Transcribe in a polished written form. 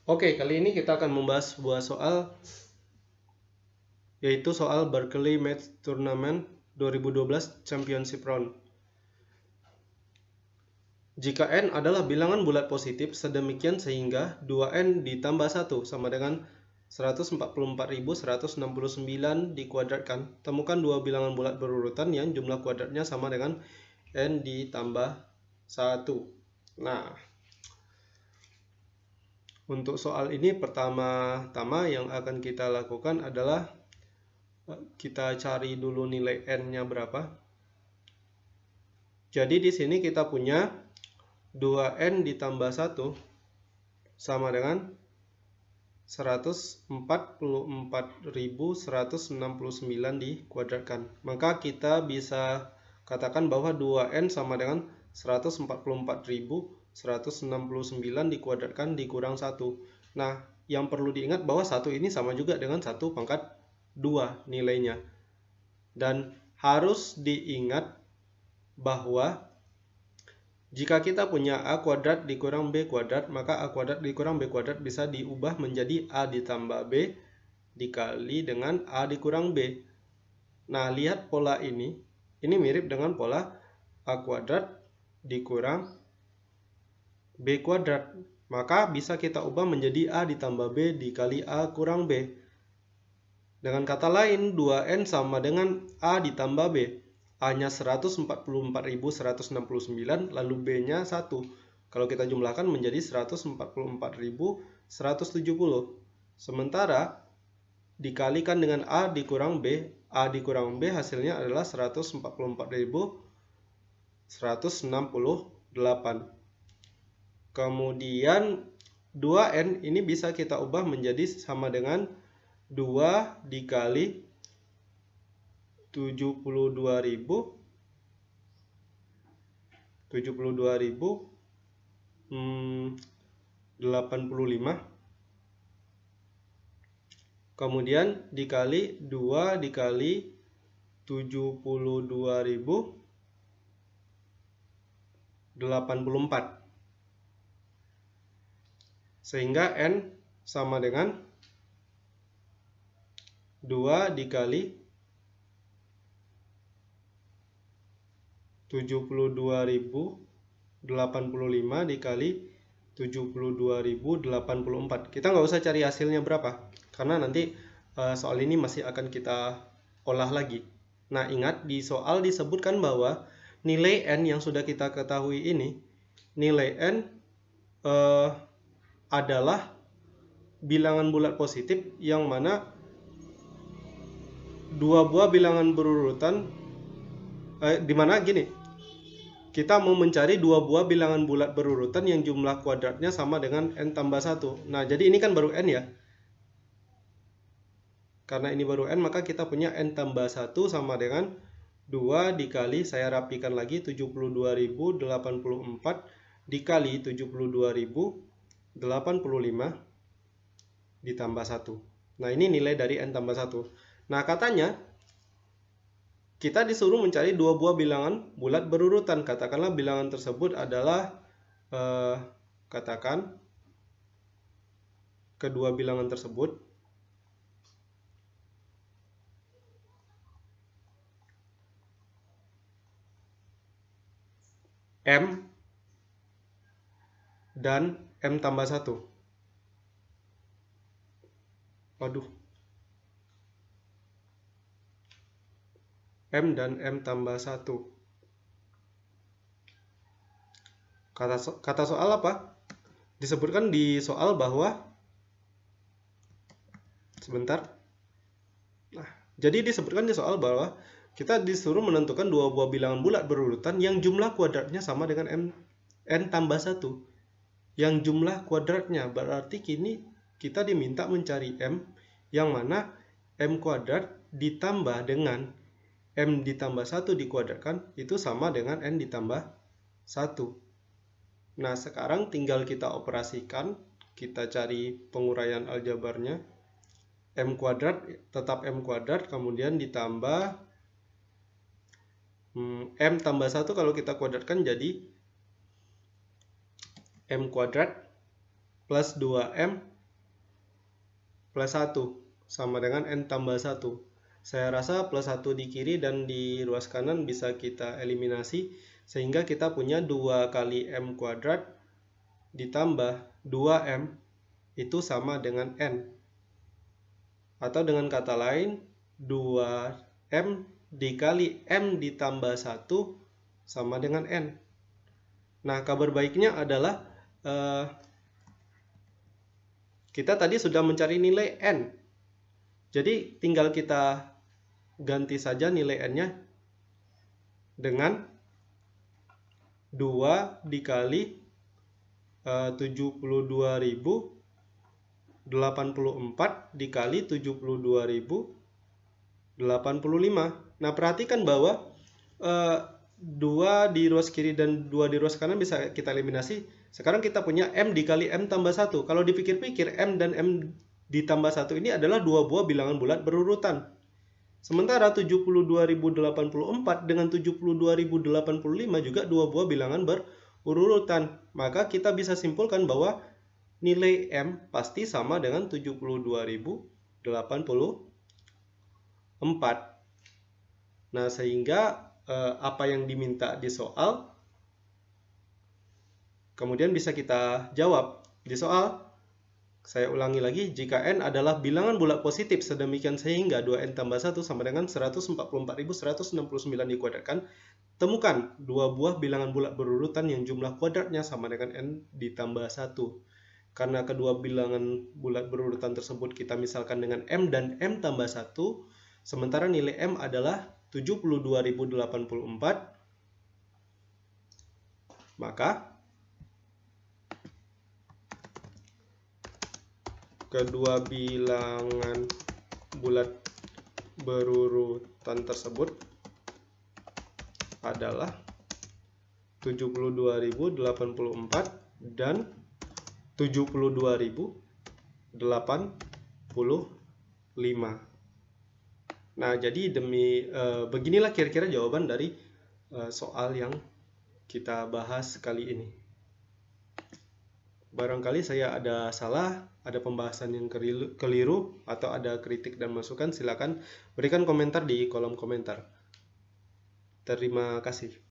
Oke, kali ini kita akan membahas sebuah soal, yaitu soal Berkeley Maths Tournament 2012 Championship Round. Jika n adalah bilangan bulat positif sedemikian sehingga 2n ditambah 1 sama dengan 144.169 dikuadratkan, temukan dua bilangan bulat berurutan yang jumlah kuadratnya sama dengan n ditambah 1. Nah, untuk soal ini pertama-tama yang akan kita lakukan adalah kita cari dulu nilai n-nya berapa. Jadi di sini kita punya 2n ditambah 1 sama dengan 144.169 dikuadratkan. Maka kita bisa katakan bahwa 2n sama dengan 144.169 dikuadratkan dikurang 1. Nah, yang perlu diingat bahwa 1 ini sama juga dengan 1 pangkat 2 nilainya. Dan harus diingat bahwa jika kita punya a kuadrat dikurang b kuadrat, maka a kuadrat dikurang b kuadrat bisa diubah menjadi a ditambah b dikali dengan a dikurang b. Nah, lihat pola ini mirip dengan pola a kuadrat dikurang b kuadrat. Maka bisa kita ubah menjadi a ditambah b dikali a kurang b. Dengan kata lain, 2n sama dengan a ditambah b. A-nya 144.169, lalu B-nya 1. Kalau kita jumlahkan menjadi 144.170. Sementara dikalikan dengan A dikurang B, A dikurang B hasilnya adalah 144.168. Kemudian 2n ini bisa kita ubah menjadi sama dengan 2 dikali 72.085. Kemudian dikali 2 dikali 72.084. Sehingga n sama dengan 2 dikali 72.085 dikali 72.084. Kita nggak usah cari hasilnya berapa, karena nanti soal ini masih akan kita olah lagi. Nah, ingat di soal disebutkan bahwa nilai n yang sudah kita ketahui ini, nilai n adalah bilangan bulat positif yang mana dua buah bilangan berurutan, dimana gini, kita mau mencari dua buah bilangan bulat berurutan yang jumlah kuadratnya sama dengan n tambah 1. Nah, jadi ini kan baru n ya. Karena ini baru n, maka kita punya n tambah 1 sama dengan 2 dikali, saya rapikan lagi, 72.084 dikali 72.085 ditambah 1. Nah, ini nilai dari n tambah 1. Nah, katanya kita disuruh mencari dua buah bilangan bulat berurutan. Katakanlah bilangan tersebut adalah katakan kedua bilangan tersebut m dan m tambah 1. Waduh. M dan M tambah 1. Kata soal apa? Disebutkan di soal bahwa, sebentar. Nah, jadi disebutkan di soal bahwa kita disuruh menentukan dua buah bilangan bulat berurutan yang jumlah kuadratnya sama dengan n tambah 1. Yang jumlah kuadratnya berarti kini kita diminta mencari m yang mana m kuadrat ditambah dengan m ditambah 1 dikuadratkan itu sama dengan n ditambah 1. Nah, sekarang tinggal kita operasikan, kita cari penguraian aljabarnya. M kuadrat tetap m kuadrat, kemudian ditambah m tambah 1 kalau kita kuadratkan jadi m kuadrat plus 2m plus 1 sama dengan N tambah 1. Saya rasa plus 1 di kiri dan di ruas kanan bisa kita eliminasi, sehingga kita punya 2 kali M kuadrat ditambah 2M itu sama dengan N. Atau dengan kata lain, 2M dikali M ditambah 1 sama dengan N. Nah, kabar baiknya adalah kita tadi sudah mencari nilai N. Jadi tinggal kita ganti saja nilai N-nya dengan 2 dikali 72.084 dikali 72.085. Nah, perhatikan bahwa 2 di ruas kiri dan 2 di ruas kanan bisa kita eliminasi. Sekarang kita punya M dikali M tambah 1. Kalau dipikir-pikir, M dan M ditambah 1 ini adalah dua buah bilangan bulat berurutan. Sementara 72.084 dengan 72.085 juga dua buah bilangan berurutan. Maka kita bisa simpulkan bahwa nilai M pasti sama dengan 72.084. Nah, sehingga apa yang diminta di soal kemudian bisa kita jawab di soal. Saya ulangi lagi, jika N adalah bilangan bulat positif sedemikian sehingga 2N tambah 1 sama dengan 144.169 dikuadratkan, temukan dua buah bilangan bulat berurutan yang jumlah kuadratnya sama dengan N ditambah 1. Karena kedua bilangan bulat berurutan tersebut kita misalkan dengan M dan M tambah 1, sementara nilai M adalah 72.084, maka kedua bilangan bulat berurutan tersebut adalah 72.084 dan 72.085. Nah, jadi beginilah kira-kira jawaban dari soal yang kita bahas kali ini. Barangkali saya ada salah, ada pembahasan yang keliru, atau ada kritik dan masukan, silakan berikan komentar di kolom komentar. Terima kasih.